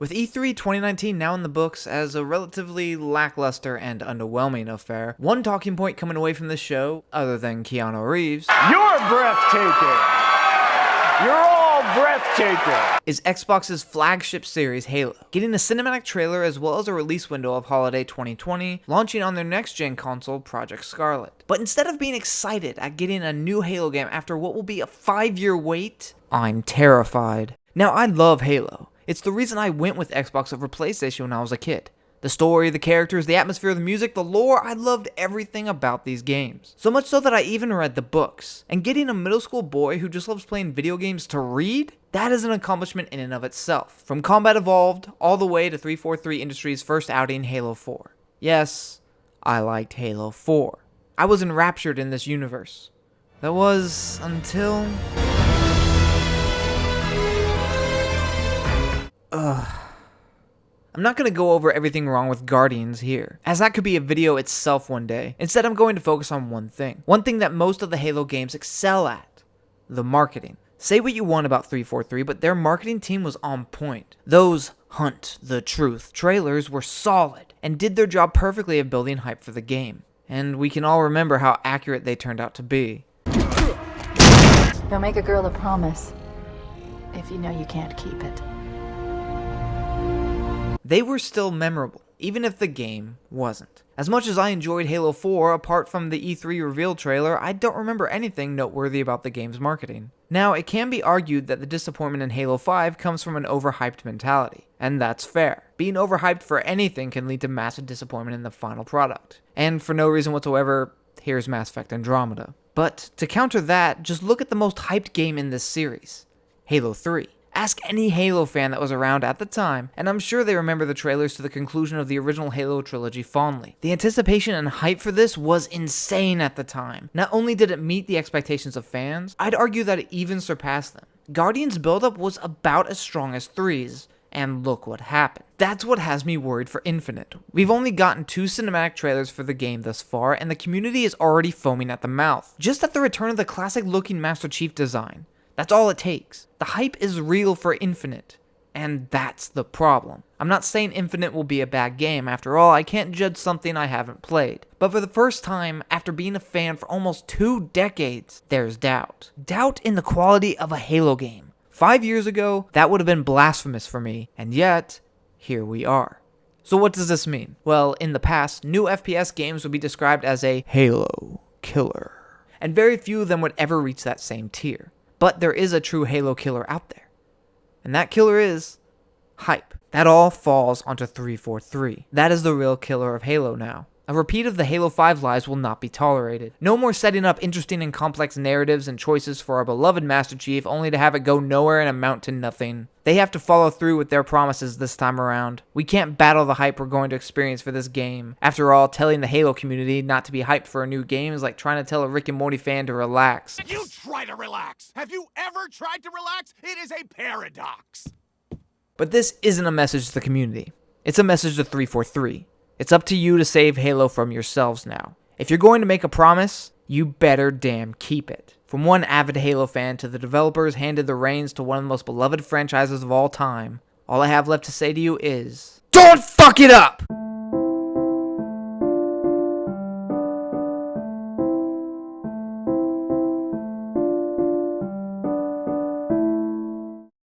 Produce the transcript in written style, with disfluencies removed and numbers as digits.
With E3 2019 now in the books as a relatively lackluster and underwhelming affair, one talking point coming away from this show, other than Keanu Reeves, you're breathtaking! You're all breathtaking! Is Xbox's flagship series Halo, getting a cinematic trailer as well as a release window of holiday 2020, launching on their next-gen console, Project Scarlet. But instead of being excited at getting a new Halo game after what will be a 5-year wait, I'm terrified. Now, I love Halo. It's the reason I went with Xbox over PlayStation when I was a kid. The story, the characters, the atmosphere, the music, the lore, I loved everything about these games. So much so that I even read the books. And getting a middle school boy who just loves playing video games to read? That is an accomplishment in and of itself. From Combat Evolved, all the way to 343 Industries' first outing, Halo 4. Yes, I liked Halo 4. I was enraptured in this universe. That was until... I'm not going to go over everything wrong with Guardians here, as that could be a video itself one day. Instead, I'm going to focus on one thing. One thing that most of the Halo games excel at. The marketing. Say what you want about 343, but their marketing team was on point. Those Hunt the Truth trailers were solid, and did their job perfectly of building hype for the game. And we can all remember how accurate they turned out to be. Don't make a girl a promise if you know you can't keep it. They were still memorable, even if the game wasn't. As much as I enjoyed Halo 4, apart from the E3 reveal trailer, I don't remember anything noteworthy about the game's marketing. Now, it can be argued that the disappointment in Halo 5 comes from an overhyped mentality, and that's fair. Being overhyped for anything can lead to massive disappointment in the final product. And for no reason whatsoever, here's Mass Effect Andromeda. But to counter that, just look at the most hyped game in this series, Halo 3. Ask any Halo fan that was around at the time, and I'm sure they remember the trailers to the conclusion of the original Halo trilogy fondly. The anticipation and hype for this was insane at the time. Not only did it meet the expectations of fans, I'd argue that it even surpassed them. Guardians' buildup was about as strong as 3's, and look what happened. That's what has me worried for Infinite. We've only gotten 2 cinematic trailers for the game thus far, and the community is already foaming at the mouth, just at the return of the classic-looking Master Chief design. That's all it takes. The hype is real for Infinite, and that's the problem. I'm not saying Infinite will be a bad game. After all, I can't judge something I haven't played. But for the first time, after being a fan for almost 2 decades, there's doubt. Doubt in the quality of a Halo game. 5 years ago, that would have been blasphemous for me, and yet, here we are. So what does this mean? Well, in the past, new FPS games would be described as a Halo killer, and very few of them would ever reach that same tier. But there is a true Halo killer out there. And that killer is hype. That all falls onto 343. That is the real killer of Halo now. A repeat of the Halo 5 lies will not be tolerated. No more setting up interesting and complex narratives and choices for our beloved Master Chief only to have it go nowhere and amount to nothing. They have to follow through with their promises this time around. We can't battle the hype we're going to experience for this game. After all, telling the Halo community not to be hyped for a new game is like trying to tell a Rick and Morty fan to relax. You try to relax! Have you ever tried to relax? It is a paradox! But this isn't a message to the community. It's a message to 343. It's up to you to save Halo from yourselves now. If you're going to make a promise, you better damn keep it. From one avid Halo fan to the developers handed the reins to one of the most beloved franchises of all time, all I have left to say to you is, don't fuck it up!